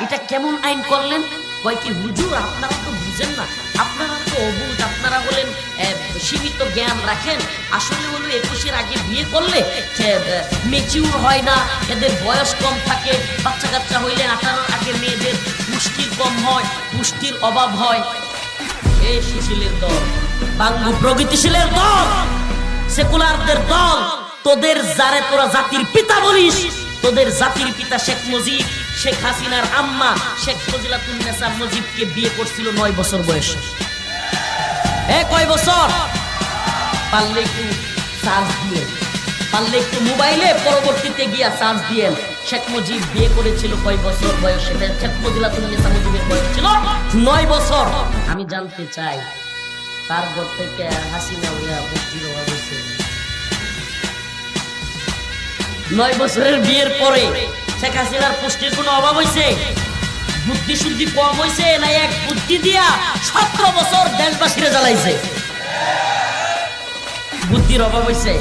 এটা কেমন আইন করলেন? কয় কি হুজুর আপনারা তো বুঝেন না, আপনারা তো অবুঝ, আপনারা বলেন সীমিত জ্ঞান রাখেন। আসলে হলো 21-এর আগে বিয়ে করলে মেচিউর হয় না, এদের বয়স কম থাকে, বাচ্চা কাচ্চা হইলে 18-র আগে মেয়েদের পুষ্টির কম হয়, পুষ্টির অভাব হয়। এই সুশীলের দল, বাঙ্গু প্রগতিশীলের দল, সেকুলারদের দল, তোদের যারে তোরা জাতির পিতা বলিস, তোদের জাতির পিতা শেখ মুজিব, শেখ হাসিনার আম্মা শেখ ফজিলাতুন্নেসা মুজিবকে বিয়ে করছিল 9 বছর বয়সে। কয় বছর? পারলে একটু চার্জ দিয়ে, পারলে একটু মোবাইলে পরবর্তীতে গিয়া চার্জ দিয়ে। শেখ মুজিব বিয়ে করেছিল কয় বছর বয়সে? শেখ ফজিলাতুন্নেসা মুজিবের বয়স ছিল 9 বছর। আমি জানতে চাই তার ঘর থেকে হাসিনা হইয়া বুদ্ধির অভাব হয়েছে? 9 বছরের বিয়ের পরে শেখ হাসিনার পুষ্টির কোনো অভাব হয়েছে? বুদ্ধি শুদ্ধি কম হয়েছে না এক বুদ্ধি দিয়া 17 বছর দেশবাসীরা জ্বালাইছে? বুদ্ধির অভাব হয়েছে।